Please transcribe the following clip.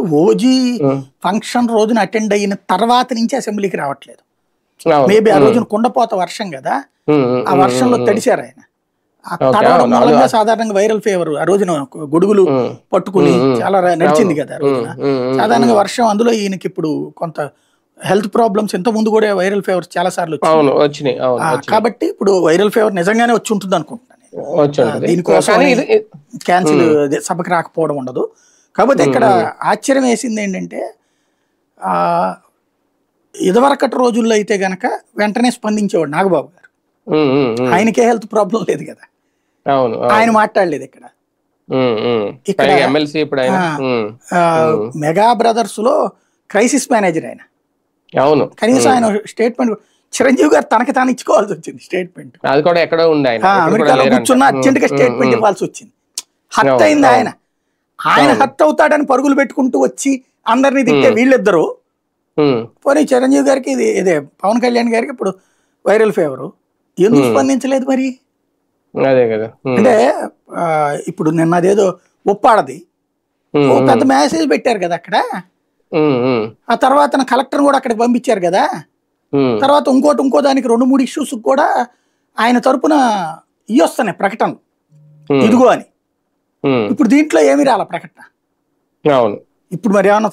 ఇప్పుడు OG function రోజున attend అయిన తర్వాత నుంచి అసెంబ్లీకి రావట్లేదు. మేబీ ఆ రోజున కుండపోత వర్షం కదా, ఆ వర్షంలో తడిశారు ఆయన. ఆ తడవడం మూలంగా సాధారణంగా వైరల్ ఫీవర్ ఆ రోజున గొడుగులు పట్టుకుని చాలా నడిచింది కదా ఆ రోజున. సాధారణంగా వర్షం, అందులో ఈయనకి ఇప్పుడు కొంత హెల్త్ ప్రాబ్లమ్స్ ఇంత ముందు కూడా వైరల్ ఫీవర్ చాలా సార్లు వచ్చినాయి. కాబట్టి ఇప్పుడు వైరల్ ఫీవర్ నిజంగానే వచ్చి ఉంటుంది అనుకుంటున్నాను. దీనికోసం క్యాన్సిల్ సభకు రాకపోవడం ఉండదు. కాకపోతే ఇక్కడ ఆశ్చర్యం వేసింది ఏంటంటే, ఇదివరకటి రోజుల్లో అయితే గనక వెంటనే స్పందించేవాడు నాగబాబు గారు. ఆయనకే హెల్త్ ప్రాబ్లం లేదు కదా, ఆయన మాట్లాడలేదు. ఇక్కడ మెగా బ్రదర్స్ లో క్రైసిస్ మేనేజర్ ఆయన. కనీసం ఆయన స్టేట్మెంట్ చిరంజీవి గారు తనకి తాను ఇచ్చుకోవాల్సి వచ్చింది స్టేట్మెంట్. అమెరికాలో కూర్చున్న అర్జెంట్ గా స్టేట్మెంట్ ఇవ్వాల్సి వచ్చింది. హత్య అయింది ఆయన. ఆయన హత్య అవుతాడని పరుగులు పెట్టుకుంటూ వచ్చి అందరినీ తిట్టే వీళ్ళిద్దరు, పోనీ చిరంజీవి గారికి ఇదే పవన్ కళ్యాణ్ గారికి ఇప్పుడు వైరల్ ఫీవర్, ఎందుకు స్పందించలేదు మరి? అంటే ఇప్పుడు నిన్న అదేదో ఉప్పాడది ఓ పెద్ద మెసేజ్ పెట్టారు కదా అక్కడ. ఆ తర్వాత కలెక్టర్ కూడా అక్కడికి పంపించారు కదా. తర్వాత ఇంకో దానికి 2-3 ఇష్యూస్ కూడా ఆయన తరపున ఇవి వస్తున్నాయి ప్రకటనలు, ఇదిగో అని. ఇప్పుడు దీంట్లో ఏమి రాల ప్రకటన. ఇప్పుడు మరి ఏమన్నా